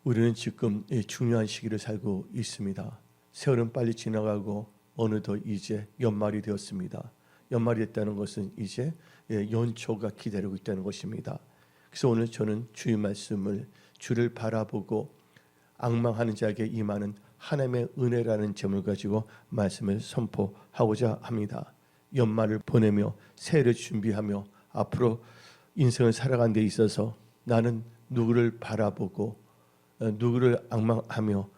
우리는 지금 이 중요한 시기를 살고 있습니다. 세월은 빨리 지나가고 어느덧 이제 연말이 되었습니다. 연말이 됐다는 것은 이제 연초가 기다리고 있다는 것입니다. 그래서 오늘 저는 주의 말씀을 주를 바라보고 앙망하는 자에게 임하는 하나님의 은혜라는 제목을 가지고 말씀을 선포하고자 합니다. 연말을 보내며 새해를 준비하며 앞으로 인생을 살아가는 데 있어서 나는 누구를 바라보고 누구를 앙망하며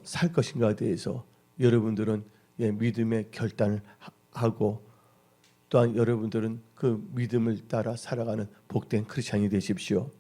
살 것인가에 대해서 여러분들은 믿음의 결단을 하고 또한 여러분들은 그 믿음을 따라 살아가는 복된 크리스찬이 되십시오.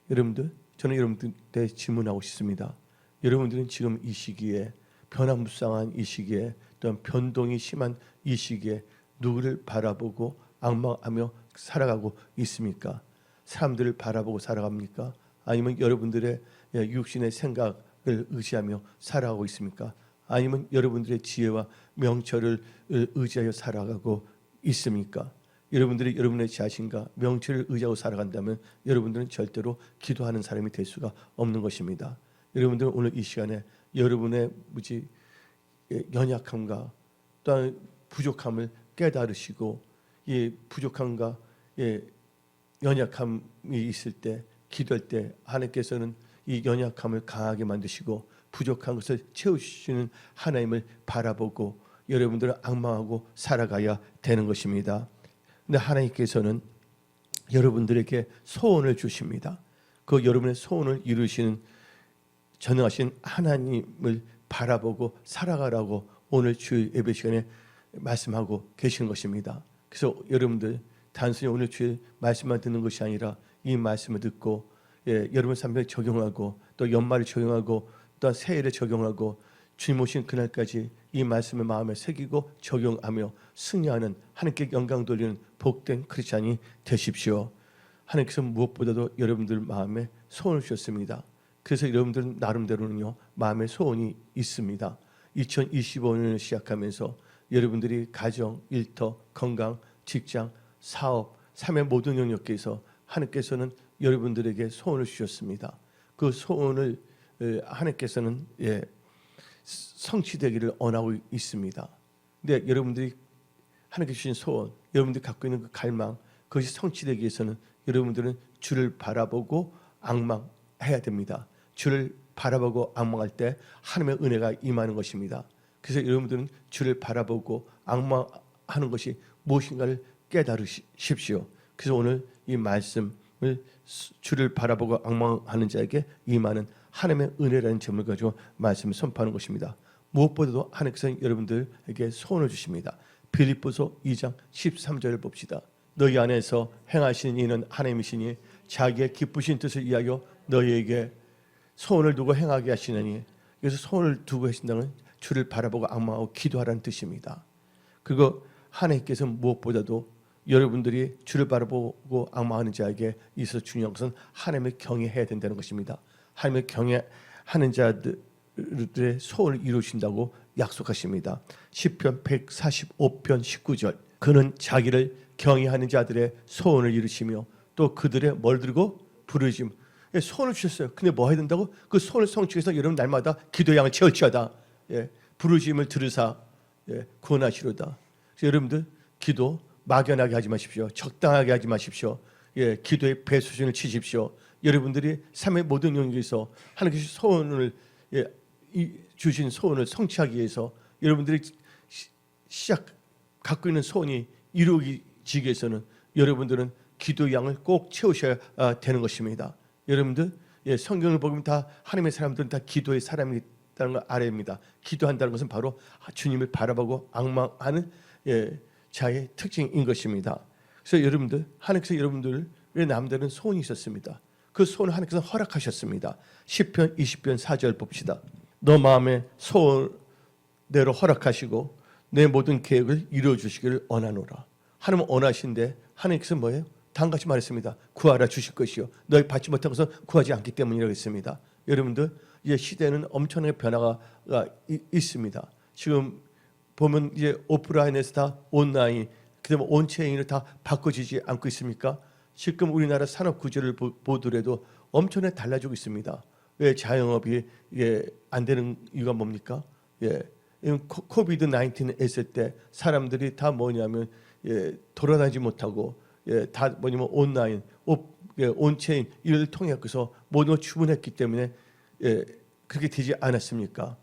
여러분들, 저는 여러분들께 질문하고 싶습니다. 여러분들은 지금 이 시기에 변화무쌍한 이 시기에 또한 변동이 심한 이 시기에 누구를 바라보고 앙망하며 살아가고 있습니까? 사람들을 바라보고 살아갑니까? 아니면 여러분들의 육신의 생각을 의지하며 살아가고 있습니까? 아니면 여러분들의 지혜와 명철을 의지하여 살아가고 있습니까? 여러분들이 여러분의 자신과 명철을 의지하고 살아간다면 여러분들은 절대로 기도하는 사람이 될 수가 없는 것입니다. 여러분들은 오늘 이 시간에 여러분의 연약함과 또한 부족함을 깨달으시고 이 부족함과 연약함이 있을 때 기도할 때 하나님께서는 이 연약함을 강하게 만드시고 부족한 것을 채우시는 하나님을 바라보고 여러분들은 앙망하고 살아가야 되는 것입니다. 근데 하나님께서는 여러분들에게 소원을 주십니다. 그 여러분의 소원을 이루시는 전능하신 하나님을 바라보고 살아가라고 오늘 주일 예배 시간에 말씀하고 계시는 것입니다. 그래서 여러분들 단순히 오늘 주일 말씀만 듣는 것이 아니라 이 말씀을 듣고 여러분 삶에 적용하고 또 연말을 적용하고 또 새해를 적용하고 주님 오신 그날까지 이 말씀을 마음에 새기고 적용하며 승리하는 하나님께 영광 돌리는 복된 크리스찬이 되십시오. 하나님께서 무엇보다도 여러분들 마음에 소원을 주셨습니다. 그래서 여러분들은 나름대로는요 마음에 소원이 있습니다. 2025년을 시작하면서 여러분들이 가정, 일터, 건강, 직장, 사업, 삶의 모든 영역에서 하나님께서는 여러분들에게 소원을 주셨습니다. 그 소원을 하나님께서는 성취되기를 원하고 있습니다. 근데 여러분들이 하나님께 주신 소원, 여러분들이 갖고 있는 그 갈망, 그것이 성취되기 위해서는 여러분들은 주를 바라보고 앙망해야 됩니다. 주를 바라보고 앙망할 때 하나님의 은혜가 임하는 것입니다. 그래서 여러분들은 주를 바라보고 앙망하는 것이 무엇인가를 깨달으십시오. 그래서 오늘 이 말씀을 주를 바라보고 앙망하는 자에게 임하는 하나님의 은혜라는 제목을 가지고 말씀을 선포하는 것입니다. 무엇보다도 하나님께서 여러분들에게 소원을 주십니다. 빌립보서 2장 13절을 봅시다. 너희 안에서 행하시는 이는 하나님이시니 자기의 기쁘신 뜻을 위하여 너희에게 소원을 두고 행하게 하시느니, 그래서 소원을 두고 하신다는 주를 바라보고 앙망하고 기도하라는 뜻입니다. 그리고 하나님께서 무엇보다도 여러분들이 주를 바라보고 앙망하는 자에게 있어서 중요한 것은 하나님을 경외해야 된다는 것입니다. 하나님을 경외하는 자들의 소원을 이루신다고 약속하십니다. 시편 145편 19절 그는 자기를 경외하는 자들의 소원을 이루시며 또 그들의 뭘 들고 부르심. 소원을 주셨어요. 근데 뭐 해야 된다고? 그 소원을 성취해서 여러분 날마다 기도의 양을 채울지어다. 부르심을 들으사 구원하시로다. 그래서 여러분들 기도 막연하게 하지 마십시오. 적당하게 하지 마십시오. 기도의 배수진을 치십시오. 여러분들이 삶의 모든 영역에서 하나님께서 소원을 주신 소원을 성취하기 위해서 여러분들이 갖고 있는 소원이 이루어지기 위해서는 여러분들은 기도의 양을 꼭 채우셔야 되는 것입니다. 여러분들 성경을 보면 다 하나님의 사람들은 다 기도의 사람이 있다는 걸 알아야 합니다. 기도한다는 것은 바로 주님을 바라보고 앙망하는 자의 특징인 것입니다. 그래서 여러분들 하나님께서 여러분들의 남다른 소원이 있었습니다. 그 소원을 하나님께서 허락하셨습니다. 시편 20편 4절 봅시다. 너 마음의 소원대로 허락하시고 내 모든 계획을 이루어 주시기를 원하노라. 하나님은 원하신데 하나님께서 뭐예요? 다음같이 말했습니다. 구하라 주실 것이요 너희 받지 못한 것은 구하지 않기 때문이라고 했습니다. 여러분들 이제 시대는 엄청나게 변화가 있습니다. 지금 보면 이제 오프라인에서 다 온라인, 그다음에 온체인으로 다 바꿔지지 않고 있습니까? 지금 우리나라 산업 구조를 보더라도 엄청나게 달라지고 있습니다. 왜 자영업이 이게 안 되는 이유가 뭡니까? 예, 코비드 19 했을 때 사람들이 다 뭐냐면 돌아다니지 못하고 다 뭐냐면 온라인, 온체인 이를 통해서 모든 걸 주문했기 때문에 그렇게 되지 않았습니까?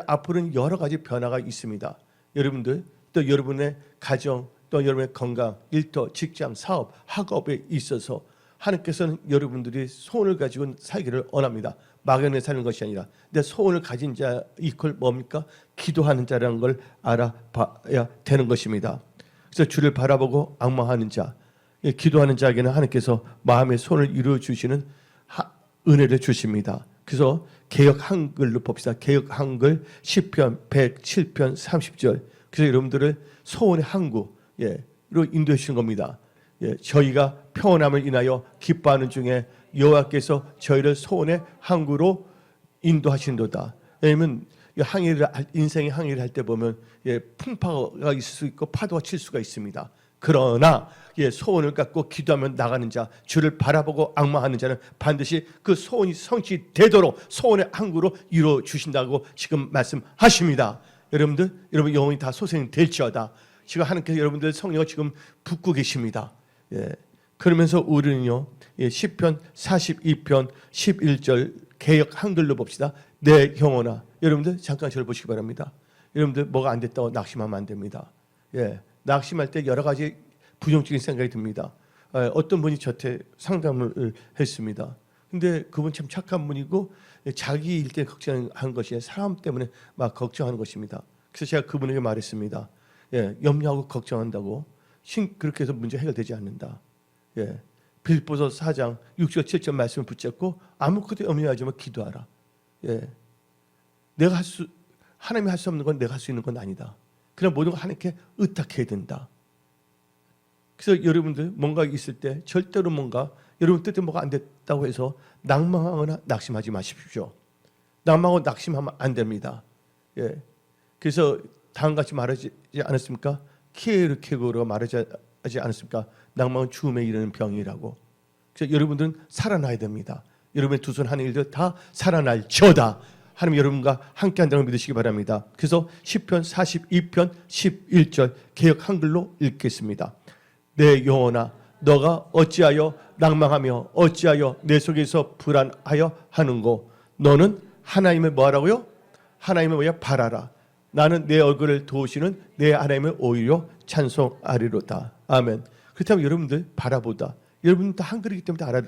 앞으로는 여러 가지 변화가 있습니다. 여러분들 또 여러분의 가정 또 여러분의 건강, 일터, 직장, 사업, 학업에 있어서 하나님께서는 여러분들이 소원을 가지고 살기를 원합니다. 막연히 사는 것이 아니라 내 소원을 가진 자 이퀄 뭡니까? 기도하는 자라는 걸 알아봐야 되는 것입니다. 그래서 주를 바라보고 앙망하는 자, 기도하는 자에게는 하나님께서 마음의 소원을 이루어 주시는 은혜를 주십니다. 그래서 개역 한글로 봅시다. 개역 한글 10편 107편 30절. 그래서 여러분들을 소원의 항구로 인도해 주신 겁니다. 저희가 평온함을 인하여 기뻐하는 중에 여호와께서 저희를 소원의 항구로 인도하신도다. 왜냐하면 인생의 항해를 할 때 보면 풍파가 있을 수 있고 파도가 칠 수가 있습니다. 그러나 소원을 갖고 기도하면 나가는 자, 주를 바라보고 앙망하는 자는 반드시 그 소원이 성취되도록 소원의 항구로 이루어 주신다고 지금 말씀하십니다. 여러분 영혼이 다 소생될지어다. 지금 하나님께서 여러분들 성령을 지금 붓고 계십니다. 그러면서 우리는요, 시편 42편 11절 개역 한글로 봅시다. 내 영혼아. 여러분들 잠깐 저를 보시기 바랍니다. 여러분들 뭐가 안 됐다고 낙심하면 안 됩니다. 낙심할 때 여러 가지 부정적인 생각이 듭니다. 어떤 분이 저한테 상담을 했습니다. 근데 그분 참 착한 분이고 자기 일 때 걱정한 것이 사람 때문에 막 걱정하는 것입니다. 그래서 제가 그분에게 말했습니다. 염려하고 걱정한다고 그렇게 해서 문제 해결되지 않는다. 빌립보서 4장 6절 7절 말씀을 붙잡고 아무것도 염려하지 마 기도하라. 하나님이 할 수 없는 건 내가 할 수 있는 건 아니다. 그냥 모든 걸 하나님께 의탁해야 된다. 그래서 여러분들 뭔가 있을 때 절대로 뭔가 여러분 뜻대로 뭐가 안 됐다고 해서 낭망하거나 낙심하지 마십시오. 낭망하고 낙심하면 안 됩니다. 그래서 다음같이 말하지 않았습니까? 키에르케고르가 말하지 않았습니까? 낭망은 죽음에 이르는 병이라고. 그래서 여러분들은 살아나야 됩니다. 여러분의 두 손 하는 일들 다 살아날 저다. 하나님 여러분과 함께 한다는 걸 믿으시기 바랍니다. 그래서 시편 42편 11절 개역 한글로 읽겠습니다. 내 영혼아 너가 어찌하여 낭망하며 어찌하여 내 속에서 불안하여 하는고 너는 하나님을 뭐하라고요? 하나님을 뭐야? 바라라. 나는 내 얼굴을 도우시는 내 하나님을 오히려 찬송하리로다. 아멘. 그렇다면 여러분들 바라보다. 여러분들 다 한글이기 때문에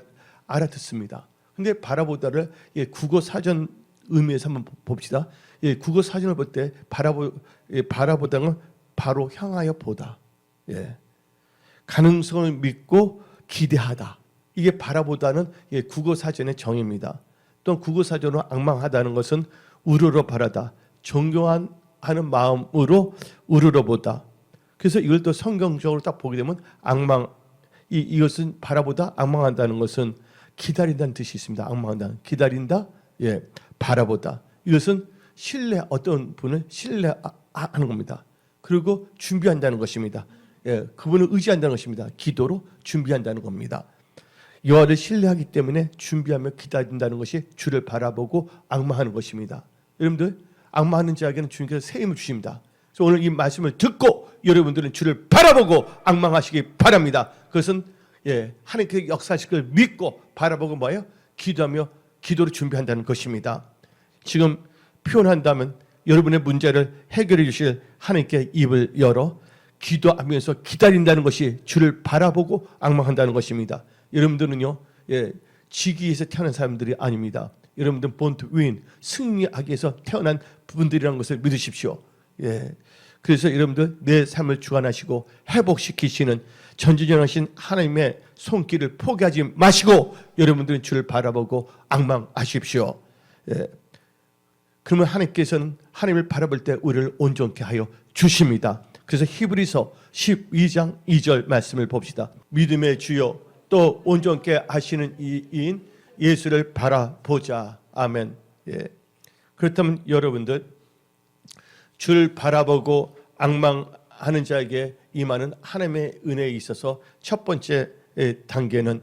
알아듣습니다. 근데 바라보다를 국어 사전 의미에서 한번 봅시다. 국어 사전을 볼 때 바라보다는 바로 향하여 보다. 가능성을 믿고 기대하다. 이게 바라보다는 국어 사전의 정의입니다. 또 국어 사전으로 앙망하다는 것은 우러러 바라다. 존경하는 마음으로 우러러 보다. 그래서 이걸 또 성경적으로 딱 보게 되면 이것은 바라보다 앙망한다는 것은 기다린다는 뜻이 있습니다. 앙망한다. 기다린다. 바라보다. 이것은 어떤 분을 신뢰하는 겁니다. 그리고 준비한다는 것입니다. 그분을 의지한다는 것입니다. 기도로 준비한다는 겁니다. 여호와를 신뢰하기 때문에 준비하며 기다린다는 것이 주를 바라보고 앙망하는 것입니다. 여러분들 앙망하는 자에게는 주님께서 새 힘을 주십니다. 그래서 오늘 이 말씀을 듣고 여러분들은 주를 바라보고 앙망하시기 바랍니다. 그것은 하나님께 역사하실 걸 믿고 바라보고 뭐예요? 기도하며 기도를 준비한다는 것입니다. 지금 표현한다면 여러분의 문제를 해결해 주실 하나님께 입을 열어 기도하면서 기다린다는 것이 주를 바라보고 앙망한다는 것입니다. 여러분들은요, 지기 위해서 태어난 사람들이 아닙니다. 여러분들은 born to win, 승리하기 위해서 태어난 분들이라는 것을 믿으십시오. 그래서 여러분들 내 삶을 주관하시고 회복시키시는 전지전능하신 하나님의 손길을 포기하지 마시고 여러분들은 주를 바라보고 앙망하십시오. 그러면 하나님께서는 하나님을 바라볼 때 우리를 온전케 하여 주십니다. 그래서 히브리서 12장 2절 말씀을 봅시다. 믿음의 주요 또 온전케 하시는 이인 예수를 바라보자. 아멘. 그렇다면 여러분들 주를 바라보고 앙망하는 자에게 임하는 하나님의 은혜에 있어서 첫 번째 단계는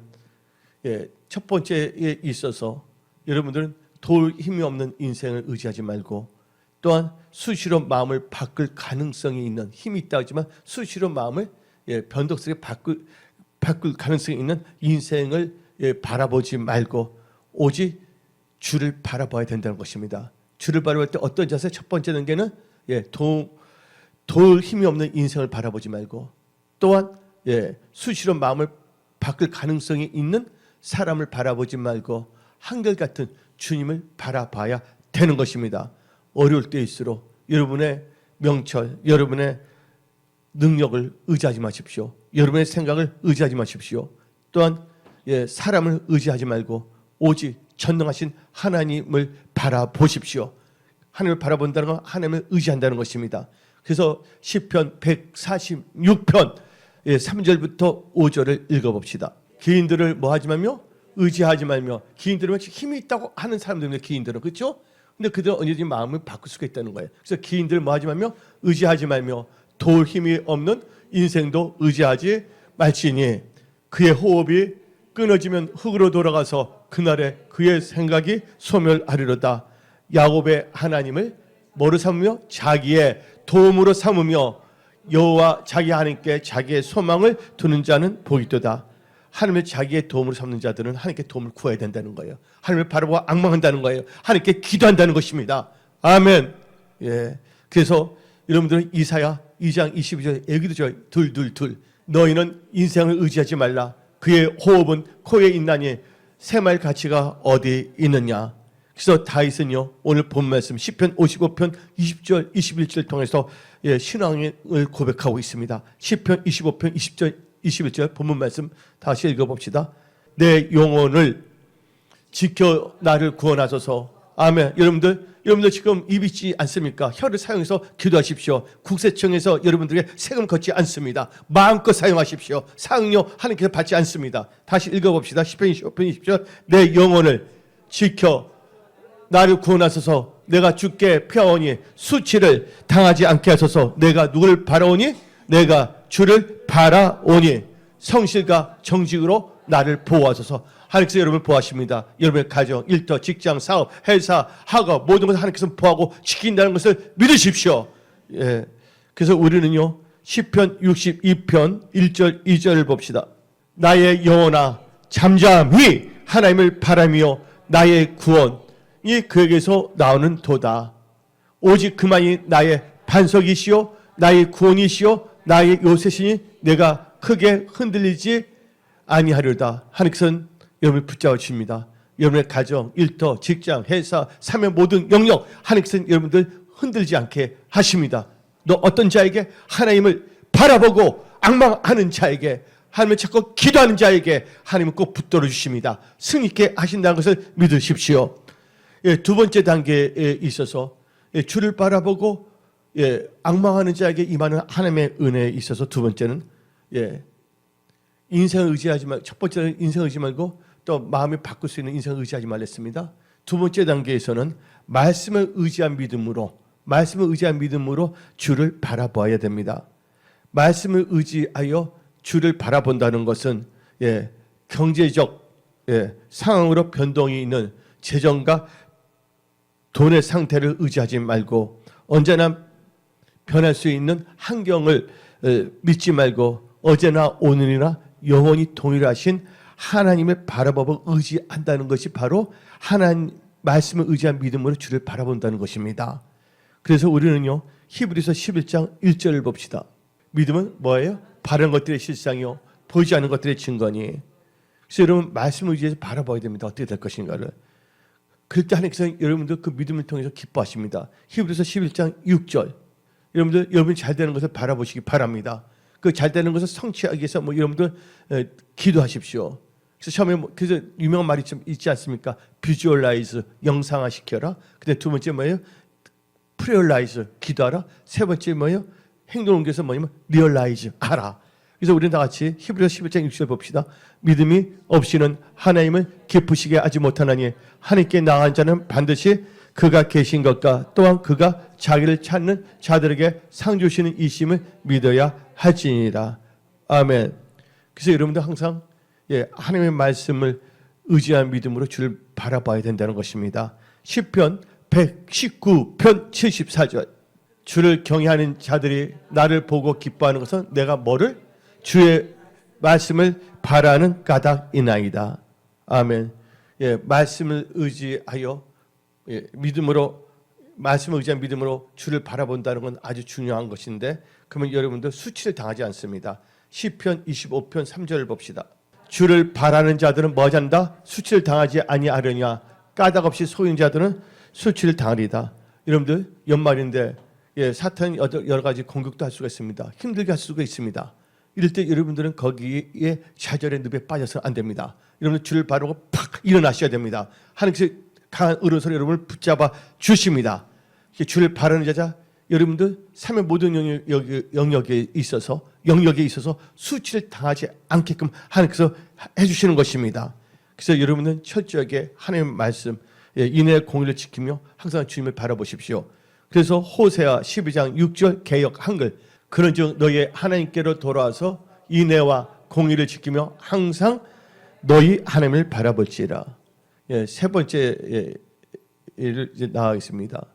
첫 번째에 있어서 여러분들은 도울 힘이 없는 인생을 의지하지 말고, 또한 수시로 마음을 바꿀 가능성이 있는, 힘이 있다 하지만 수시로 마음을 변덕스럽게 바꿀 가능성이 있는 인생을 바라보지 말고 오직 주를 바라봐야 된다는 것입니다. 주를 바라볼 때 어떤 자세? 첫 번째 단계는 도울 힘이 없는 인생을 바라보지 말고, 또한 수시로 마음을 바꿀 가능성이 있는 사람을 바라보지 말고 한결같은 주님을 바라봐야 되는 것입니다. 어려울 때일수록 여러분의 명철, 여러분의 능력을 의지하지 마십시오. 여러분의 생각을 의지하지 마십시오. 또한 사람을 의지하지 말고 오직 전능하신 하나님을 바라보십시오. 하나님을 바라본다는 건 하나님을 의지한다는 것입니다. 그래서 시편 146편 3절부터 5절을 읽어봅시다. 기인들을 뭐 하지 말며? 의지하지 말며. 기인들은 힘이 있다고 하는 사람들입니다. 기인들은. 그렇죠? 근데 그들은 언제든지 마음을 바꿀 수가 있다는 거예요. 그래서 기인들을 뭐 하지 말며? 의지하지 말며 도울 힘이 없는 인생도 의지하지 말지니 그의 호흡이 끊어지면 흙으로 돌아가서 그날에 그의 생각이 소멸하리로다. 야곱의 하나님을 뭐로 삼으며? 자기의 도움으로 삼으며 여호와 자기 하나님께 자기의 소망을 두는 자는 복이도다. 하나님을 자기의 도움으로 삼는 자들은 하나님께 도움을 구해야 된다는 거예요. 하나님을 바라보고 앙망한다는 거예요. 하나님께 기도한다는 것입니다. 아멘. 그래서 여러분들은 이사야 2장 22절 애기도 둘 너희는 인생을 의지하지 말라. 그의 호흡은 코에 있나니 새말 가치가 어디 있느냐. 그래서 다윗은요 오늘 본 말씀 시편 55편 20절 21절 통해서 신앙을 고백하고 있습니다. 시편 25편 20절 21절 본문 말씀 다시 읽어봅시다. 내 영혼을 지켜 나를 구원하소서. 아멘. 여러분들 지금 입 있지 않습니까? 혀를 사용해서 기도하십시오. 국세청에서 여러분들에게 세금 걷지 않습니다. 마음껏 사용하십시오. 사용료 하나님께서 받지 않습니다. 다시 읽어봅시다. 시편 25편 20절 내 영혼을 지켜 나를 구원하소서. 내가 주께 피하오니 수치를 당하지 않게 하소서. 내가 누구를 바라오니? 내가 주를 바라오니 성실과 정직으로 나를 보호하소서. 하나님께서 여러분을 보호하십니다. 여러분의 가정, 일터, 직장, 사업, 회사, 학업 모든 것을 하나님께서 보호하고 지킨다는 것을 믿으십시오. 그래서 우리는요 시편 62편 1절 2절을 봅시다. 나의 영혼아 잠잠히 하나님을 바라며 나의 구원이 그에게서 나오는 도다. 오직 그만이 나의 반석이시요 나의 구원이시요 나의 요새시니 내가 크게 흔들리지 아니하려다. 하나님께서는 여러분을 붙잡아 주십니다. 여러분의 가정, 일터, 직장, 회사, 삶의 모든 영역 하나님께서는 여러분들 흔들지 않게 하십니다. 너 어떤 자에게? 하나님을 바라보고 앙망하는 자에게, 하나님을 찾고 기도하는 자에게 하나님은 꼭 붙들어 주십니다. 승리 있게 하신다는 것을 믿으십시오. 두 번째 단계에 있어서 주를 바라보고 앙망하는 자에게 임하는 하나님의 은혜에 있어서 두 번째는 인생을 의지하지 말고, 첫 번째는 인생을 의지하지 말고 또 마음을 바꿀 수 있는 인생을 의지하지 말랬습니다. 두 번째 단계에서는 말씀을 의지한 믿음으로 주를 바라봐야 됩니다. 말씀을 의지하여 주를 바라본다는 것은 경제적 상황으로 변동이 있는 재정과 돈의 상태를 의지하지 말고 언제나 변할 수 있는 환경을 믿지 말고 어제나 오늘이나 영원히 동일하신 하나님을 바라보고 의지한다는 것이 바로 하나님 말씀을 의지한 믿음으로 주를 바라본다는 것입니다. 그래서 우리는요 히브리서 11장 1절을 봅시다. 믿음은 뭐예요? 바른 것들의 실상이요 보이지 않는 것들의 증거니. 그래서 여러분 말씀을 의지해서 바라봐야 됩니다. 어떻게 될 것인가를. 그럴 때 하나님께서 여러분들 그 믿음을 통해서 기뻐하십니다. 히브리서 11장 6절 여러분이 잘 되는 것을 바라보시기 바랍니다. 그 잘 되는 것을 성취하기 위해서 여러분들 기도하십시오. 그래서 처음에 그래서 유명한 말이 좀 있지 않습니까? 비주얼라이즈 영상화 시켜라. 근데 두 번째 뭐예요? 프리얼라이즈 기도하라. 세 번째 뭐예요? 행동 옮겨서 뭐냐면 리얼라이즈 알아. 그래서 우리는 다 같이 히브리서 11장 6절 봅시다. 믿음이 없이는 하나님을 기쁘시게 하지 못하나니 하나님께 나아간 자는 반드시 그가 계신 것과 또한 그가 자기를 찾는 자들에게 상 주시는 이심을 믿어야 할지니라. 아멘. 그래서 여러분들 항상 하나님의 말씀을 의지한 믿음으로 주를 바라봐야 된다는 것입니다. 시편 119편 74절. 주를 경외하는 자들이 나를 보고 기뻐하는 것은 내가 뭐를? 주의 말씀을 바라는 까닭이나이다. 아멘. 예, 말씀을 의지하여 믿음으로, 말씀을 의지한 믿음으로 주를 바라본다는 건 아주 중요한 것인데, 그러면 여러분들 수치를 당하지 않습니다. 시편 25편 3절을 봅시다. 주를 바라는 자들은 뭐 한다? 수치를 당하지 아니하려냐. 까닭 없이 속인 자들은 수치를 당하리다. 여러분들 연말인데 사탄이 여러 가지 공격도 할 수가 있습니다. 힘들게 할 수가 있습니다. 이럴 때 여러분들은 거기에 좌절의 늪에 빠져서는 안 됩니다. 여러분들 주를 바라고 팍 일어나셔야 됩니다. 하나님께서 강한 의로서로 여러분을 붙잡아 주십니다. 주를 바라는 자자, 여러분들 삶의 모든 영역에 있어서 수치를 당하지 않게끔 하나님께서 해주시는 것입니다. 그래서 여러분은 철저하게 하나님의 말씀, 인애의 공의를 지키며 항상 주님을 바라보십시오. 그래서 호세아 12장 6절 개역 한글, 그런즉 너희 하나님께로 돌아와서 인애와 공의를 지키며 항상 너희 하나님을 바라볼지라. 세 번째 이제 나가겠습니다.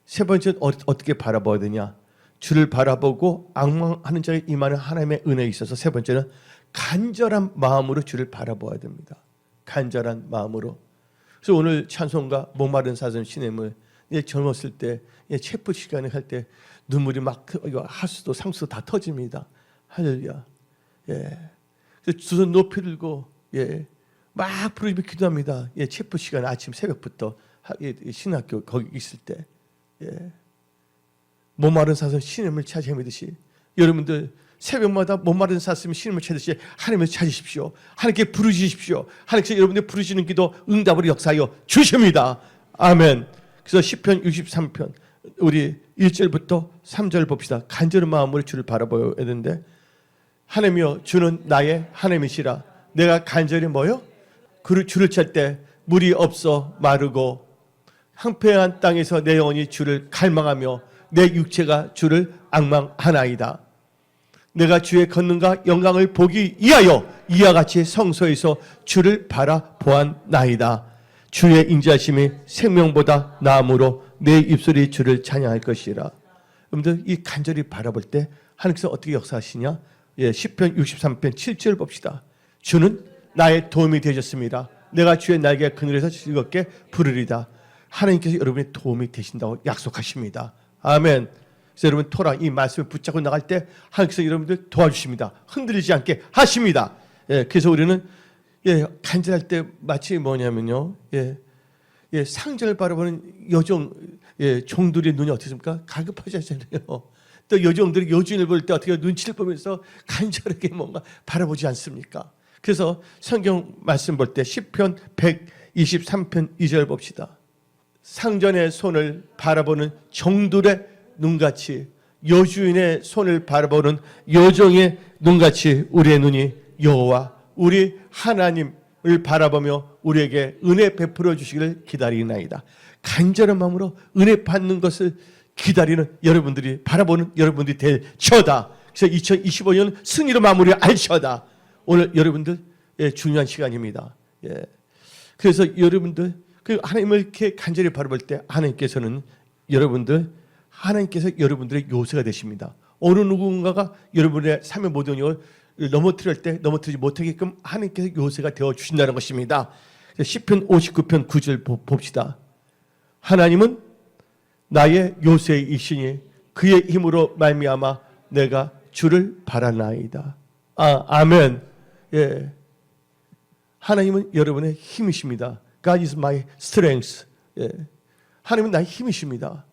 세 번째는 어떻게 바라봐야 되냐? 주를 바라보고 앙망하는 자에 임하는 하나님의 은혜에 있어서 세 번째는 간절한 마음으로 주를 바라봐야 됩니다. 간절한 마음으로. 그래서 오늘 찬송가 목마른 사슴 시냇물, 젊었을 때 체프 시간에 할 때 눈물이 막 하수도 상수도 다 터집니다. 할렐루야. 그래서 두 손 높이 들고 막 부르짖으며 기도합니다. 체프 시간 아침 새벽부터 신학교 거기 있을 때 목마른 사슴 시냇물 찾아 헤매듯이 여러분들 새벽마다 목마른 사슴 시냇물 찾듯이 하나님을 찾으십시오. 하나님께 부르짖으십시오. 하나님께서 여러분들 부르시는 기도 응답으로 역사하여 주십니다. 아멘. 그래서 시편 63편 우리 1절부터 3절 봅시다. 간절한 마음으로 주를 바라봐야 되는데, 하나님이여 주는 나의 하나님이시라. 내가 간절히 뭐요? 주를 찾을 때 물이 없어 마르고 황폐한 땅에서 내 영혼이 주를 갈망하며 내 육체가 주를 앙망하나이다. 내가 주의 걷는가 영광을 보기 위하여 이와 같이 성소에서 주를 바라보았나이다. 주의 인자심이 생명보다 나음으로 내 입술이 주를 찬양할 것이라. 여러분들 이 간절히 바라볼 때 하나님께서 어떻게 역사하시냐? 시편 63편 7절 봅시다. 주는 나의 도움이 되셨습니다. 내가 주의 날개 그늘에서 즐겁게 부르리다. 하나님께서 여러분의 도움이 되신다고 약속하십니다. 아멘. 그래서 여러분 토라 이 말씀을 붙잡고 나갈 때 하나님께서 여러분들 도와주십니다. 흔들리지 않게 하십니다. 그래서 우리는 간절할 때 마치 뭐냐면요, 상전을 바라보는 종들의 눈이 어떻습니까? 가급하잖아요. 또 여종들이 여주인을 볼 때 어떻게 눈치를 보면서 간절하게 뭔가 바라보지 않습니까? 그래서 성경 말씀 볼 때 시편 123편 2절 봅시다. 상전의 손을 바라보는 종들의 눈같이, 여주인의 손을 바라보는 여종의 눈같이 우리의 눈이 여호와 우리 하나님을 바라보며 우리에게 은혜 베풀어 주시기를 기다리나이다. 간절한 마음으로 은혜 받는 것을 기다리는 여러분들이, 바라보는 여러분들이 될 처다. 그래서 2025년 승리로 마무리할 처다. 오늘 여러분들 중요한 시간입니다. 그래서 여러분들 그 하나님을 이렇게 간절히 바라볼 때 하나님께서는 하나님께서 여러분들의 요새가 되십니다. 어느 누군가가 여러분의 삶의 모든 영을 넘어뜨릴 때 넘어뜨리지 못하게끔 하나님께서 요새가 되어 주신다는 것입니다. 시편 59편 9절 봅시다. 하나님은 나의 요새이시니 그의 힘으로 말미암아 내가 주를 바라나이다. 아멘. 하나님은 여러분의 힘이십니다. God is my strength. 하나님은 나의 힘이십니다.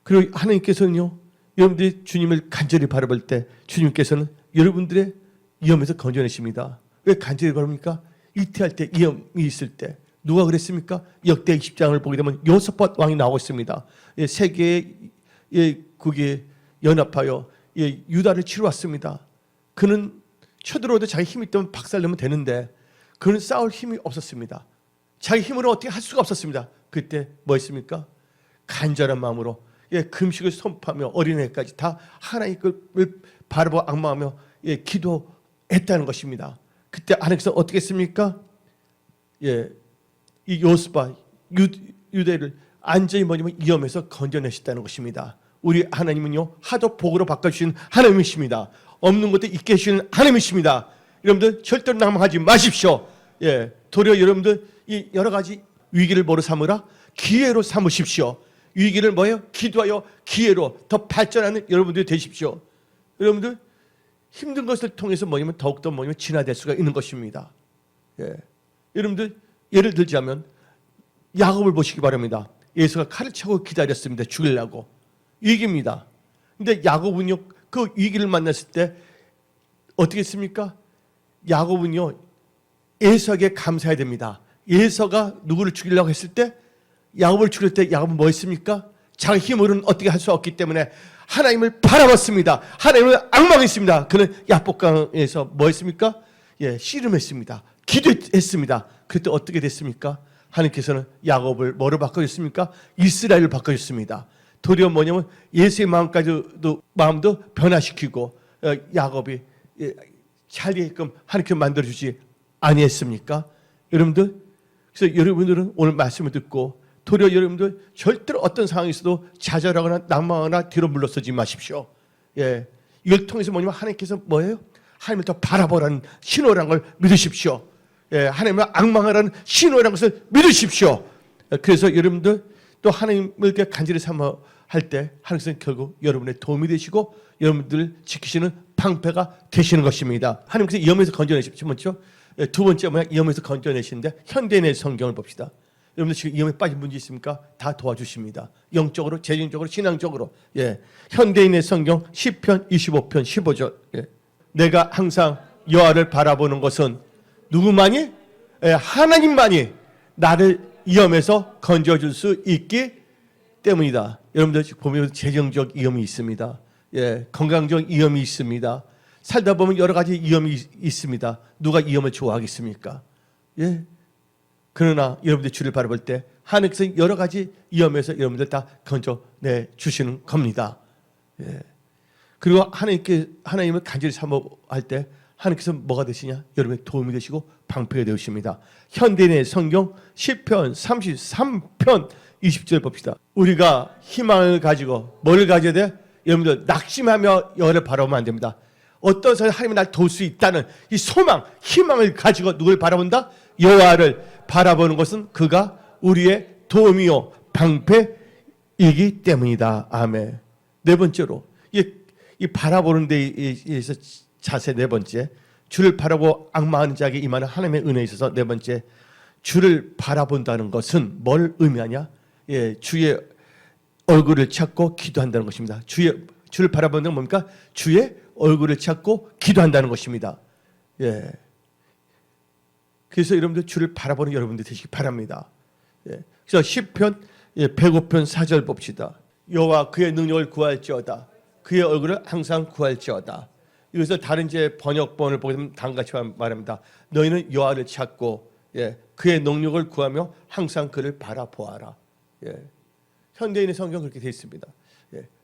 그리고 하나님께서는요, 여러분들이 주님을 간절히 바라볼 때 주님께서는 여러분들의 위험에서 건져내십니다. 왜 간절히 바랍니까? 잉태할 때 위험이 있을 때 누가 그랬습니까? 역대 20장을 보게 되면 여호사밧 왕이 나오고 있습니다. 세계의 국이 연합하여 유다를 치러 왔습니다. 그는 쳐들어도 자기 힘이 있다면 박살내면 되는데 그는 싸울 힘이 없었습니다. 자기 힘으로 어떻게 할 수가 없었습니다. 그때 뭐 했습니까? 간절한 마음으로 금식을 선포하며 어린애까지 다 하나님을 바라보고 앙망하며 기도했다는 것입니다. 그때 하나님께서 어떻게 했습니까? 이 요스바 유대를 안전히 위험에서 건져내셨다는 것입니다. 우리 하나님은요 하도 복으로 바꿔주신 하나님이십니다. 없는 것도 있게 해주시는 하나님이십니다. 여러분들 절대로 낭망하지 마십시오. 예, 도리어 여러분들 이 여러 가지 위기를 뭐로 삼으라? 기회로 삼으십시오. 위기를 뭐예요? 기도하여 기회로 더 발전하는 여러분들이 되십시오. 여러분들 힘든 것을 통해서 더욱더 진화될 수가 있는 것입니다. 예. 여러분들 예를 들자면 야곱을 보시기 바랍니다. 예수가 칼을 차고 기다렸습니다. 죽이려고. 위기입니다. 근데 야곱은요 그 위기를 만났을 때 어떻게 했습니까? 야곱은요 에서에게 감사해야 됩니다. 에서가 누구를 죽이려고 했을 때 야곱을 죽일 때 야곱은 뭐 했습니까? 자기 힘으로는 어떻게 할 수 없기 때문에 하나님을 바라봤습니다. 하나님을 앙망했습니다. 그는 야복강에서 뭐 했습니까? 예, 씨름했습니다. 기도했습니다. 그때 어떻게 됐습니까? 하나님께서는 야곱을 뭐로 바꿔주셨습니까? 이스라엘을 바꿔주셨습니다. 도리어 뭐냐면 예수의 마음도 변화시키고 야곱이 잘 되게끔 하나님께 만들어주지 아니했습니까? 여러분들, 그래서 여러분들은 오늘 말씀을 듣고 도리어 여러분들 절대로 어떤 상황에서도 좌절하거나 낭망하거나 뒤로 물러서지 마십시오. 예, 이걸 통해서 하나님께서 뭐예요? 하나님을 더 바라보라는 신호라는 걸 믿으십시오. 예, 하나님을 앙망하라는 신호라는 것을 믿으십시오. 그래서 여러분들 또 하나님을 간절히 삼아 할 때 하나님께서는 결국 여러분의 도움이 되시고 여러분들을 지키시는 방패가 되시는 것입니다. 하나님께서 위험에서 건져내십시오. 먼저 두 번째 위험에서 건져내시는데 현대인의 성경을 봅시다. 여러분들 지금 위험에 빠진 문제 있습니까? 다 도와주십니다. 영적으로, 재정적으로, 신앙적으로. 예, 현대인의 성경 시편 25편 15절. 예. 내가 항상 여호와를 바라보는 것은 누구만이? 예, 하나님만이 나를 위험에서 건져줄 수 있기 때문이다. 여러분들 보면 재정적 위험이 있습니다. 예, 건강적 위험이 있습니다. 살다 보면 여러 가지 위험이 있습니다. 누가 위험을 좋아하겠습니까? 예. 그러나 여러분들 주를 바라볼 때 하나님께서 여러 가지 위험에서 여러분들 다 건져내 주시는 겁니다. 예. 그리고 하나님을 간절히 사모할 때 하나님께서 뭐가 되시냐? 여러분의 도움이 되시고 방패가 되십니다. 현대인의 성경 시편 33편 20절 봅시다. 우리가 희망을 가지고 뭘 가져야 돼? 여러분들 낙심하며 여호와를 바라보면 안 됩니다. 어떤 사람이 하나님이 날 도울 수 있다는 이 소망, 희망을 가지고 누굴 바라본다? 여호와를 바라보는 것은 그가 우리의 도움이요 방패이기 때문이다. 아멘. 네 번째로 이 바라보는 데에서 자세 네 번째, 주를 바라보고 앙망하는 자에게 임하는 하나님의 은혜에 있어서 네 번째, 주를 바라본다는 것은 뭘 의미하냐? 예, 주의 얼굴을 찾고 기도한다는 것입니다. 주를 바라보는 건 뭡니까? 주의 얼굴을 찾고 기도한다는 것입니다. 예. 그래서 여러분들 주를 바라보는 여러분들 되시기 바랍니다. 예. 그래서 시편 105편 4절 봅시다. 여호와 그의 능력을 구할지어다. 그의 얼굴을 항상 구할지어다. 이것을 다른 제 번역본을 보게 되면 다음같이 말합니다. 너희는 여호와를 찾고 그의 능력을 구하며 항상 그를 바라보아라. 현대인의 성경 그렇게 되어 있습니다.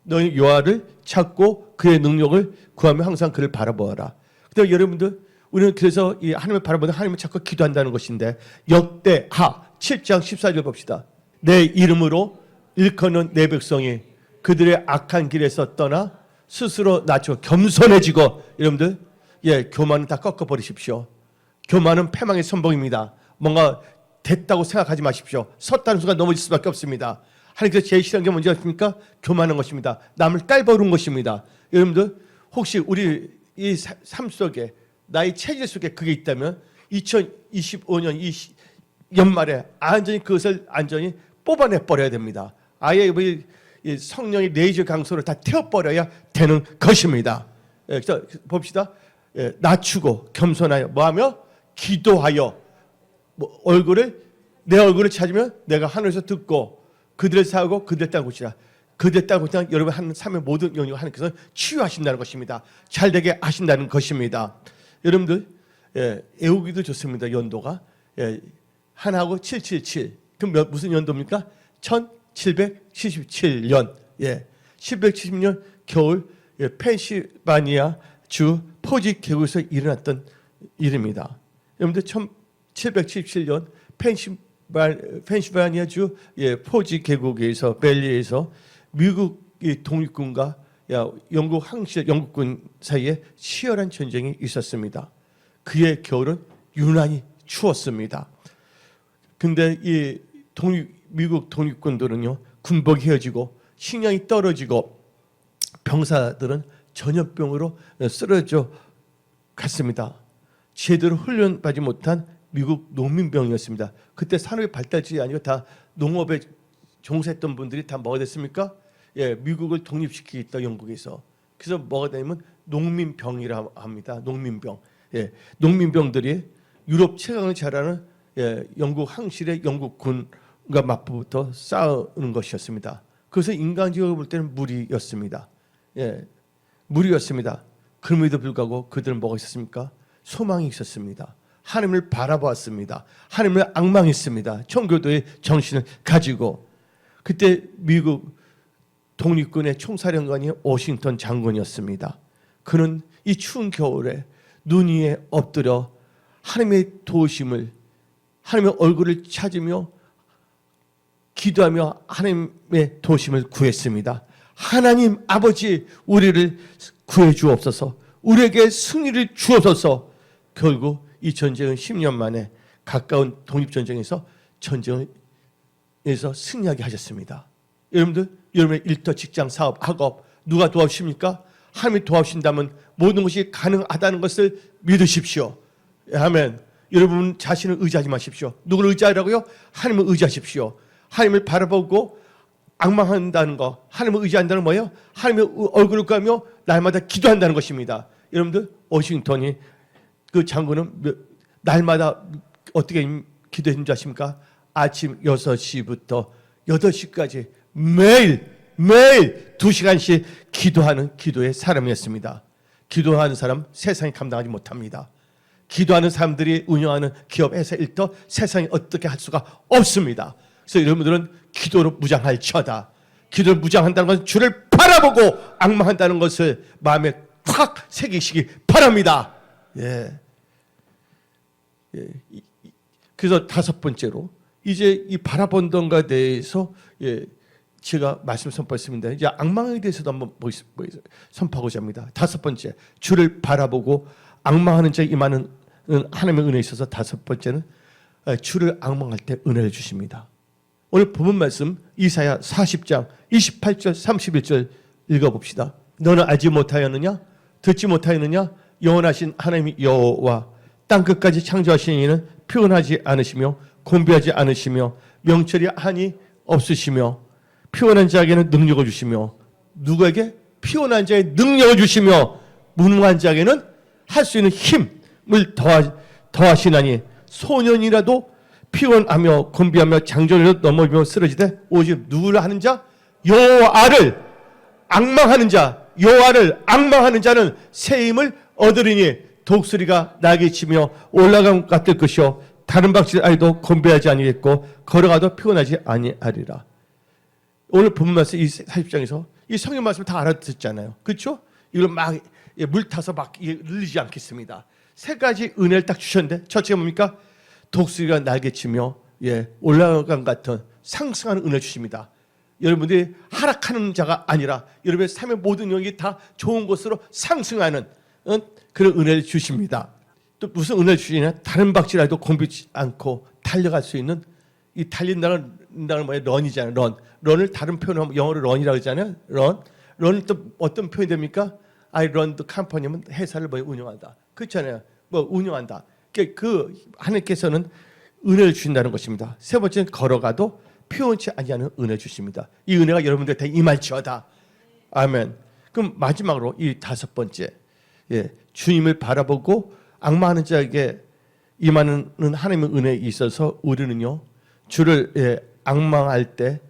너희 여호와를 찾고 그의 능력을 구하며 항상 그를 바라보아라. 근데 여러분들 우리는 그래서 이 하나님을 바라보는 하나님을 찾고 기도한다는 것인데 역대하 7장 14절 봅시다. 내 이름으로 일컫는 내 백성이 그들의 악한 길에서 떠나 스스로 낮추고 겸손해지고 여러분들 교만은 다 꺾어버리십시오. 교만은 패망의 선봉입니다. 뭔가 됐다고 생각하지 마십시오. 섰다는 순간 넘어질 수밖에 없습니다. 하나님께서 제일 싫어하는 게 뭔지 아십니까? 교만한 것입니다. 남을 딸버린 것입니다. 여러분들 혹시 우리 이 삶 속에 나의 체질 속에 그게 있다면 2025년 이 연말에 그것을 안전히 뽑아내 버려야 됩니다. 아예 이 성령의 레이저 강소를 다 태워버려야 되는 것입니다. 그래서 봅시다. 낮추고 겸손하여 뭐하며 기도하여 내 얼굴을 찾으면 내가 하늘에서 듣고 그들을 사하고 그들 땅 고치라. 그들 땅 고치라. 여러분 하는 삶의 모든 영역을 하나님께서 치유하신다는 것입니다. 잘되게 하신다는 것입니다. 여러분들 애우기도 좋습니다. 연도가 하나하고 777. 그럼 무슨 연도입니까? 1777년. 1770년 겨울 펜실바니아 주 포지 계곡에서 일어났던 일입니다. 여러분들 1777년 펜실바니아주 포지 계곡에서 벨리에서 미국 독립군과 영국 항시 영국군 사이에 치열한 전쟁이 있었습니다. 그의 겨울은 유난히 추웠습니다. 근데 이 미국 독립군들은요, 군복이 헤어지고 식량이 떨어지고 병사들은 전염병으로 쓰러져 갔습니다. 제대로 훈련받지 못한 미국 농민병이었습니다. 그때 산업이 발달지 아니고 다 농업에 종사했던 분들이 다 뭐가 됐습니까? 미국을 독립시키겠다 영국에서. 그래서 뭐가 되냐면 농민병이라 합니다. 농민병. 농민병들이 유럽 최강을 잘하는 영국 항실의 영국군과 맞붙어 싸우는 것이었습니다. 그래서 인간적으로 볼 때는 무리였습니다. 무리였습니다. 그럼에도 불구하고 그들은 뭐가 있었습니까? 소망이 있었습니다. 하나님을 바라보았습니다. 하나님을 앙망했습니다. 청교도의 정신을 가지고. 그때 미국 독립군의 총사령관이 워싱턴 장군이었습니다. 그는 이 추운 겨울에 눈 위에 엎드려 하나님의 도우심을, 하나님의 얼굴을 찾으며 기도하며 하나님의 도우심을 구했습니다. 하나님 아버지, 우리를 구해 주옵소서, 우리에게 승리를 주옵소서. 결국 이 전쟁은 10년 만에 가까운 독립전쟁에서 승리하게 하셨습니다. 여러분들, 여러분의 일터, 직장, 사업, 학업 누가 도와주십니까? 하나님이 도와주신다면 모든 것이 가능하다는 것을 믿으십시오. 아멘. 여러분 자신을 의지하지 마십시오. 누구를 의지하라고요? 하나님을 의지하십시오. 하나님을 바라보고 앙망한다는 거, 하나님을 의지한다는 뭐예요? 하나님의 얼굴을 가며 날마다 기도한다는 것입니다. 여러분들, 워싱턴이 그 장군은 날마다 어떻게 기도했는 줄 아십니까? 아침 6시부터 8시까지 매일 2시간씩 기도하는 기도의 사람이었습니다. 기도하는 사람 세상이 감당하지 못합니다. 기도하는 사람들이 운영하는 기업, 회사, 일터 세상이 어떻게 할 수가 없습니다. 그래서 여러분들은 기도로 무장할처다. 기도를 무장한다는 것은 주를 바라보고 앙망한다는 것을 마음에 확 새기시기 바랍니다. 그래서 다섯 번째로 이제 이 바라본던 것에 대해서 제가 말씀 선포했습니다. 이제 앙망에 대해서도 한번 선포하고자 합니다. 다섯 번째, 주를 바라보고 앙망하는 자에 임하는 하나님의 은혜에 있어서 다섯 번째는 주를 앙망할 때 은혜를 주십니다. 오늘 본문 말씀 이사야 40장 28절 31절 읽어봅시다. 너는 알지 못하였느냐? 듣지 못하였느냐? 영원하신 하나님이 여호와 땅끝까지 창조하신 이는 표현하지 않으시며 곤비하지 않으시며 명철이 한이 없으시며 피곤한 자에게는 능력을 주시며 누구에게? 피곤한 자에 능력을 주시며 무능한 자에게는 할 수 있는 힘을 더하시나니 소년이라도 피곤하며 곤비하며 장전으로 넘어지며 쓰러지되 오직 누구를 하는 자? 여호와를 앙망하는 자, 여호와를 앙망하는 자는 새 힘을 얻으리니 독수리가 날개 치며 올라감 같을 것이요 다른 박질 아이도 곤비하지 아니겠고 걸어가도 피곤하지 아니하리라. 오늘 본문 말씀 이 40장에서 이 성경 말씀 다 알아듣잖아요. 그렇죠? 이걸 막 물 타서 막 늘리지 않겠습니다. 세 가지 은혜를 딱 주셨는데 첫째가 뭡니까? 독수리가 날개치며 올라간 같은 상승하는 은혜 주십니다. 여러분들이 하락하는 자가 아니라 여러분의 삶의 모든 영역이 다 좋은 곳으로 상승하는 그런 은혜를 주십니다. 또 무슨 은혜를 주시냐? 다른 박질라도 곤비지 않고 달려갈 수 있는 이 달린다는 뭐예요? 런이잖아요. 런을 다른 표현으로 영어로 런이라고 하잖아요. 런은 또 어떤 표현이 됩니까? I run the company면 회사를 운영한다. 그렇잖아요. 운영한다. 그 하나님께서는 은혜를 주신다는 것입니다. 세 번째는 걸어가도 피곤치 아니하는 은혜 주십니다. 이 은혜가 여러분들한테 임할지어다. 아멘. 그럼 마지막으로 이 다섯 번째, 주님을 바라보고 앙망하는 자에게 임하는 하나님의 은혜에 있어서 우리는요, 주를 앙망할 때,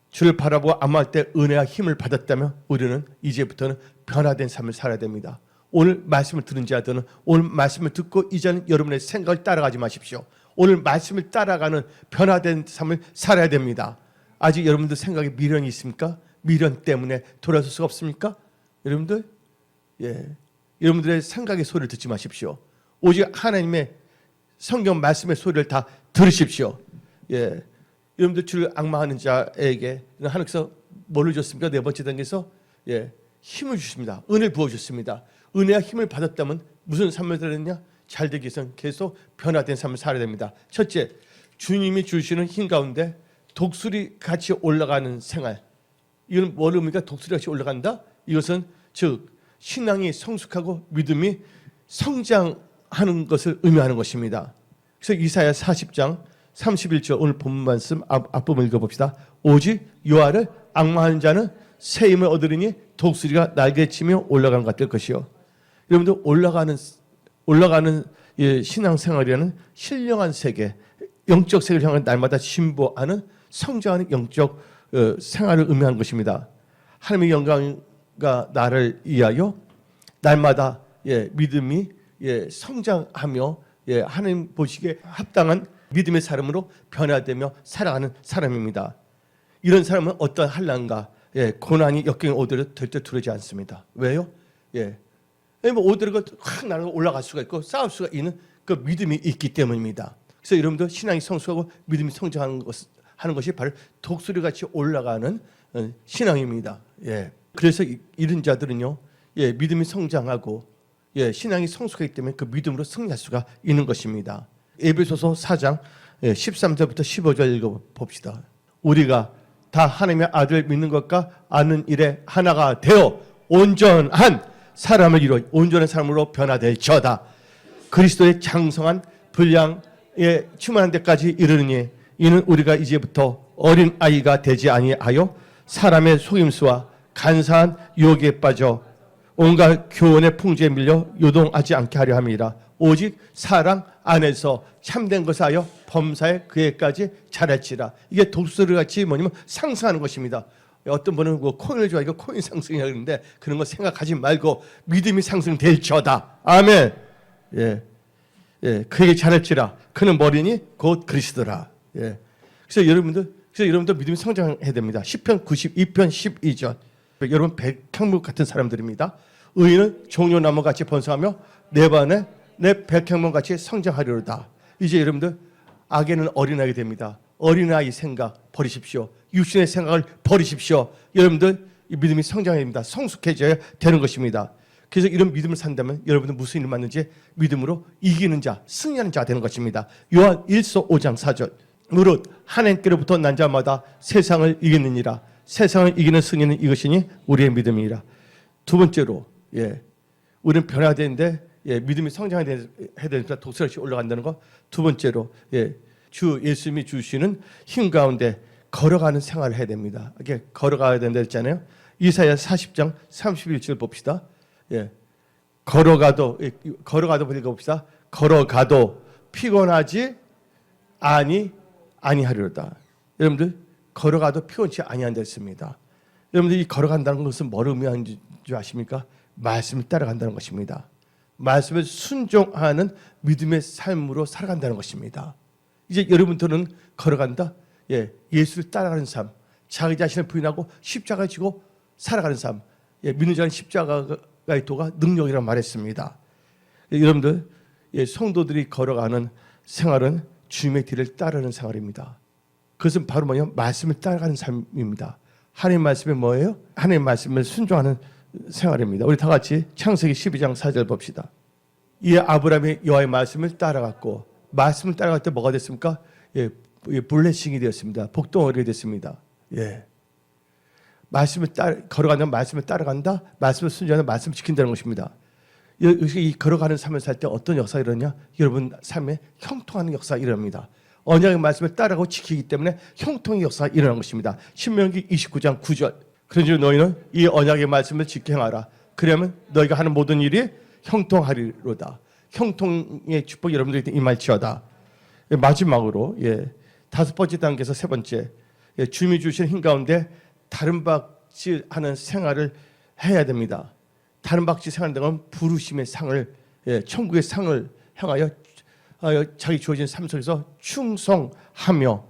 주를 바라보고 앙망할 때 은혜와 힘을 받았다면 우리는 이제부터는 변화된 삶을 살아야 됩니다. 오늘 말씀을 들은 자들은 오늘 말씀을 듣고 이제는 여러분의 생각을 따라가지 마십시오. 오늘 말씀을 따라가는 변화된 삶을 살아야 됩니다. 아직 여러분들 생각에 미련이 있습니까? 미련 때문에 돌아설 수가 없습니까? 여러분들? 여러분들의 생각의 소리를 듣지 마십시오. 오직 하나님의 성경 말씀의 소리를 다 들으십시오. 예, 여러분들 주를 앙망하는 자에게 하나님께서 뭘로 줬습니까? 네 번째 단계에서 예, 힘을 주십니다. 은혜를 부어주셨습니다. 은혜와 힘을 받았다면 무슨 삶을 살았냐? 잘 되기 위해서는 계속 변화된 삶을 살아야 됩니다. 첫째, 주님이 주시는 힘 가운데 독수리 같이 올라가는 생활. 이건 뭘 의미가 독수리 같이 올라간다? 이것은 즉 신앙이 성숙하고 믿음이 성장하는 것을 의미하는 것입니다. 그래서 이사야 40장 31절 오늘 본문 말씀 앞부분 읽어봅시다. 오직 여호와를 앙망하는 자는 새 힘을 얻으리니 독수리가 날개치며 올라간 것 같을 것이요. 여러분들 올라가는 신앙생활이라는 신령한 세계, 영적 세계를 향해 날마다 진보하는 성장하는 영적 생활을 의미하는 것입니다. 하나님의 영광과 나를 위하여 날마다 믿음이 성장하며 하나님 보시기에 합당한 믿음의 사람으로 변화되며 살아가는 사람입니다. 이런 사람은 어떤 환난과 고난이 역경에 오더라도 절대 두려지 않습니다. 왜요? 뭐 오더라도 확 날아 올라갈 수가 있고 싸울 수가 있는 그 믿음이 있기 때문입니다. 그래서 여러분들 신앙이 성숙하고 믿음이 성장하는 것이 바로 독수리같이 올라가는 신앙입니다. 그래서 이런 자들은요, 믿음이 성장하고 신앙이 성숙하기 때문에 그 믿음으로 승리할 수가 있는 것입니다. 에베소서 4장 13절부터 15절 읽어봅시다. 우리가 다 하나님의 아들 믿는 것과 아는 일에 하나가 되어 온전한 사람을 이루어 온전한 사람으로 변화될지어다. 그리스도의 장성한 분량에 충만한 데까지 이르느니 이는 우리가 이제부터 어린 아이가 되지 아니하여 사람의 속임수와 간사한 유혹에 빠져 온갖 교훈의 풍조에 밀려 요동하지 않게 하려 함이라. 오직 사랑 안에서 참된 것을 하여 범사에 그에까지 자랄지라. 이게 독수리같이 뭐냐면 상승하는 것입니다. 어떤 분은 뭐 코인을 좋아하니까 코인 상승이라고 하는데 그런 거 생각하지 말고 믿음이 상승될지어다. 아멘. 그에게 자랄지라. 그는 머리니 곧 그리스도라. 그래서 여러분들 믿음이 성장해야 됩니다. 시편 92편 12절. 여러분 백향목 같은 사람들입니다. 의인은 종려나무 같이 번성하며 내 백향목 같이 성장하리로다. 이제 여러분들 악에는 어린아이 됩니다. 어린아이 생각 버리십시오. 육신의 생각을 버리십시오. 여러분들 이 믿음이 성장해야 됩니다. 성숙해져야 되는 것입니다. 그래서 이런 믿음을 산다면 여러분들 무슨 일을 맞는지 믿음으로 이기는 자, 승리하는 자 되는 것입니다. 요한 1서 5장 4절. 무릇 하나님께로부터 난 자마다 세상을 이기느니라. 세상을 이기는 승리는 이것이니 우리의 믿음이라. 두 번째로 우리는 변화되는데 믿음이 성장해야 되니까 독수리같이 올라간다는 거. 두 번째로 주 예수님이 주시는 힘 가운데 걸어가는 생활을 해야 됩니다. 이렇게 걸어가야 된다 했잖아요. 이사야 40장 31절 봅시다. 걸어가도 읽어봅시다. 걸어가도 피곤하지 아니하리로다. 여러분들 걸어가도 피곤치 아니한다 했습니다. 여러분들 이 걸어간다는 것은 뭘 의미하는 줄 아십니까? 말씀을 따라간다는 것입니다. 말씀을 순종하는 믿음의 삶으로 살아간다는 것입니다. 이제 여러분들은 걸어간다. 예수를 따라가는 삶, 자기 자신을 부인하고 십자가를 지고 살아가는 삶. 믿는 자는 십자가의 도가 능력이라고 말했습니다. 여러분들 성도들이 걸어가는 생활은 주님의 뒤를 따르는 생활입니다. 그것은 바로 뭐냐? 말씀을 따라가는 삶입니다. 하나님 말씀이 뭐예요? 하나님 말씀을 순종하는 생활입니다. 우리 다 같이 창세기 12장 4절 봅시다. 이에 아브라함이 여호와의 말씀을 따라갔고 말씀을 따라갈 때 뭐가 됐습니까? 블레싱이 되었습니다. 복덩어리가 됐습니다. 걸어가는 말씀을 따라간다. 말씀을 순종하는 말씀을 지킨다는 것입니다. 이 걸어가는 삶을 살 때 어떤 역사가 일어나냐? 여러분 삶에 형통하는 역사가 일어납니다. 언약의 말씀을 따라가고 지키기 때문에 형통의 역사가 일어나는 것입니다. 신명기 29장 9절. 그런즉 너희는 이 언약의 말씀을 지켜 행하라. 그러면 너희가 하는 모든 일이 형통하리로다. 형통의 축복 여러분들이 임할지어다. 마지막으로 다섯 번째 단계에서 세 번째, 주님이 주신 힘 가운데 다른 박질 하는 생활을 해야 됩니다. 다른 박질 생활하는 건 부르심의 상을, 천국의 상을 향하여 자기 주어진 삶 속에서 충성하며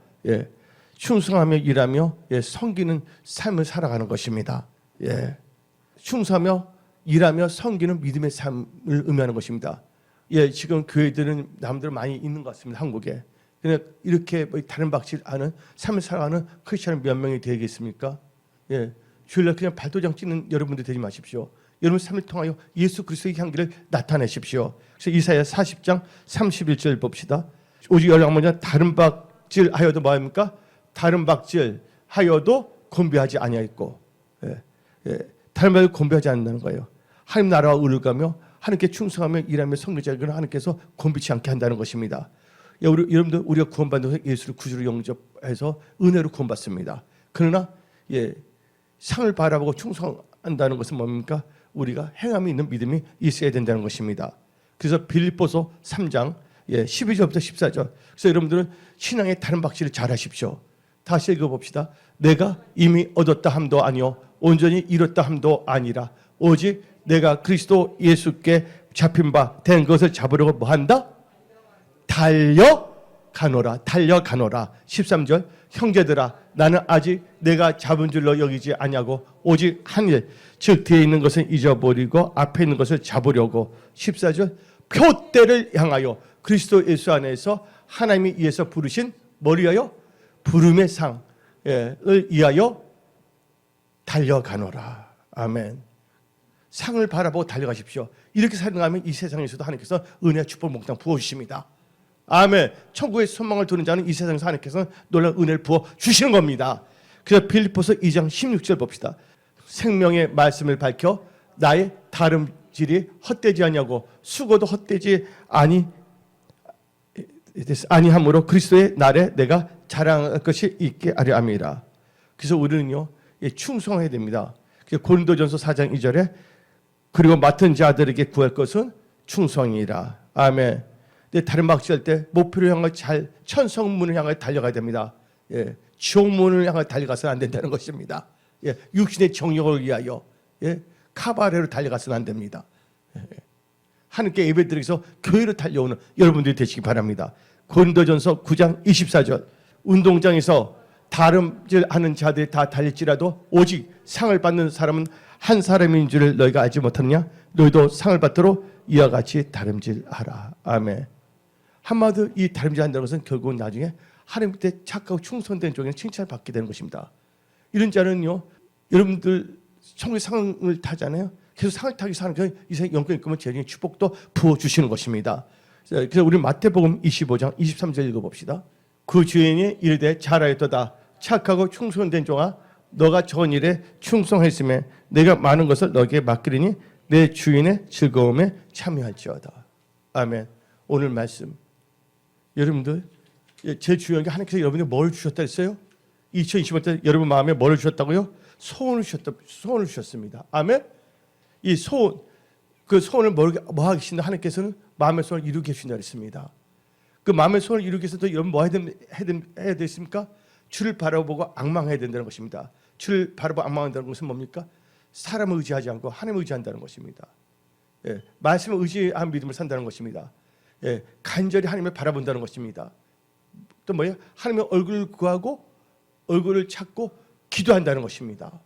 일하며 섬기는 삶을 살아가는 것입니다. 충성하며 일하며 섬기는 믿음의 삶을 의미하는 것입니다. 지금 교회들은 남들 많이 있는 것 같습니다. 한국에. 그냥 이렇게 뭐 다른 박질 하는 삶을 살아가는 크리스천 몇 명이 되겠습니까? 예, 주일날 그냥 발도장 찍는 여러분들 되지 마십시오. 여러분 삶을 통하여 예수 그리스도의 향기를 나타내십시오. 그래서 이사야 40장 31절 봅시다. 오직 열왕모자 다른 박질 하여도 뭐합니까? 다른 박질 하여도 곤비하지 아니하였고, 다른 박질 곤비하지 않는다는 거예요. 하나님 나라와 의를 가며 하나님께 충성하며 일하며 섬기자는 하나님께서 곤비치 않게 한다는 것입니다. 여러분들 우리가 구원받는 예수를 구주로 영접해서 은혜로 구원받습니다. 그러나 상을 바라보고 충성한다는 것은 뭡니까? 우리가 행함이 있는 믿음이 있어야 된다는 것입니다. 그래서 빌립보서 3장 12절부터 14절. 그래서 여러분들은 신앙의 다른 박질을 잘 하십시오. 다시 읽어봅시다. 내가 이미 얻었다 함도 아니요 온전히 이뤘다 함도 아니라 오직 내가 그리스도 예수께 잡힌 바 된 것을 잡으려고 뭐한다? 달려가노라. 13절. 형제들아 나는 아직 내가 잡은 줄로 여기지 아니하고 오직 한 일 즉 뒤에 있는 것은 잊어버리고 앞에 있는 것을 잡으려고. 14절. 표대를 향하여 그리스도 예수 안에서 하나님이 위해서 부르신 머리하여 부름의 상을 위하여 달려가노라. 아멘. 상을 바라보고 달려가십시오. 이렇게 살아가면 이 세상에서도 하나님께서 은혜와 축복 몽땅 부어주십니다. 아멘. 천국의 소망을 두는 자는 이 세상에서 하나님께서 놀라운 은혜를 부어주시는 겁니다. 그래서 빌립보서 2장 16절 봅시다. 생명의 말씀을 밝혀 나의 다름질이 헛되지 아니하고 수고도 헛되지 아니함으로 그리스도의 날에 내가 자랑할 것이 있게 하려 함이라. 그래서 우리는요 충성해야 됩니다. 고린도전서 4장 2절에 그리고 맡은 자들에게 구할 것은 충성이라. 아멘. 근데 다른 박질할 때 목표를 향해 잘 천성문을 향해 달려가야 됩니다. 지옥문을 향해 달려가서는 안 된다는 것입니다. 육신의 정욕을 위하여 카바레로 달려가서는 안 됩니다. 하나님께 예배드리면서 교회로 달려오는 여러분들이 되시기 바랍니다. 고린도전서 9장 24절. 운동장에서 다름질하는 자들이 다 달릴지라도 오직 상을 받는 사람은 한 사람인 줄을 너희가 알지 못하느냐? 너희도 상을 받도록 이와 같이 다름질하라. 아멘. 한마디로 이 다름질한다는 것은 결국은 나중에 하나님께 착하고 충성된 쪽에는 칭찬을 받게 되는 것입니다. 이런 자는요, 여러분들 천국의 상을 타잖아요. 계속 상을 타기 위해서 하나님께서 이 세상 영광의 꿈을 제일 축복도 부어주시는 것입니다. 그래서 우리 마태복음 25장 23절 읽어봅시다. 그 주인이 이르되 잘하였도다. 착하고 충성된 종아, 너가 좋은 일에 충성했으면 내가 많은 것을 너에게 맡기리니 내 주인의 즐거움에 참여할지어다. 아멘. 오늘 말씀 여러분들 제일 중요한 게 하나님께서 여러분에게 뭘 주셨다 했어요? 2025년 때 여러분 마음에 뭘 주셨다고요? 소원을 주셨습니다. 아멘. 이 소원, 그 소원을 뭐 하기 위해서 하나님께서는 마음의 소원을 이루게 해주신다 했습니다. 그 마음의 소원을 이루기 위해서도 여러분 뭐 해야 되십니까? 주를 바라보고 앙망해야 된다는 것입니다. 주를 바라보고 앙망한다는 것은 뭡니까? 사람을 의지하지 않고 하나님을 의지한다는 것입니다. 말씀을 의지한 믿음을 산다는 것입니다. 간절히 하나님을 바라본다는 것입니다. 또 뭐예요? 하나님의 얼굴을 구하고 얼굴을 찾고 기도한다는 것입니다.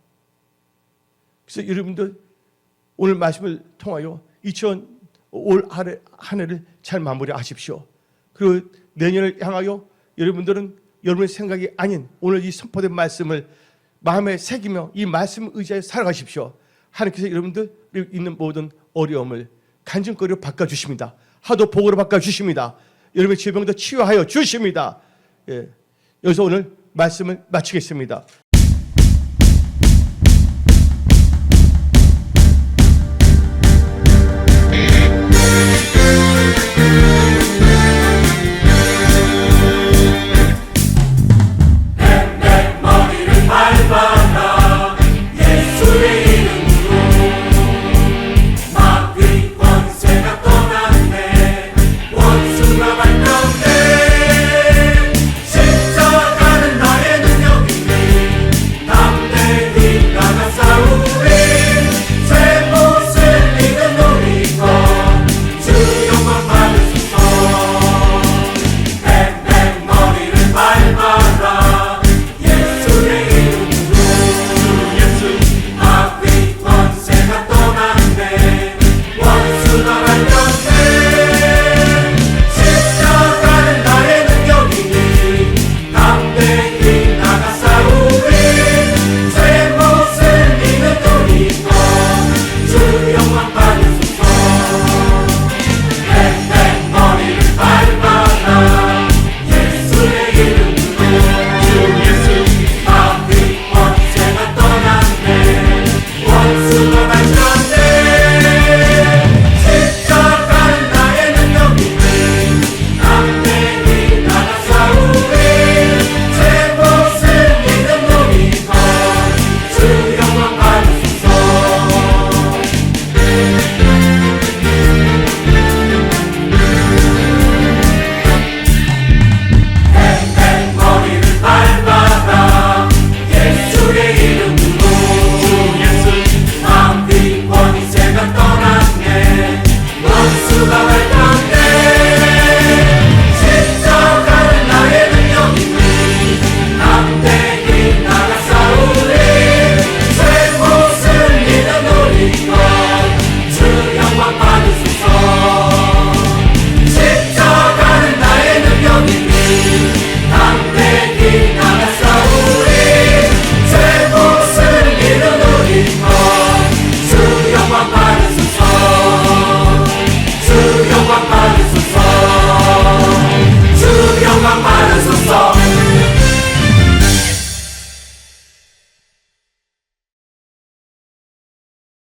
그래서 여러분들 오늘 말씀을 통하여 올 한 해를 잘 마무리하십시오. 그리고 내년을 향하여 여러분들은 여러분의 생각이 아닌 오늘 이 선포된 말씀을 마음에 새기며 이 말씀을 의지하여 살아가십시오. 하나님께서 여러분들 있는 모든 어려움을 간증거리로 바꿔주십니다. 하도 복으로 바꿔주십니다. 여러분의 질병도 치유하여 주십니다. 여기서 오늘 말씀을 마치겠습니다.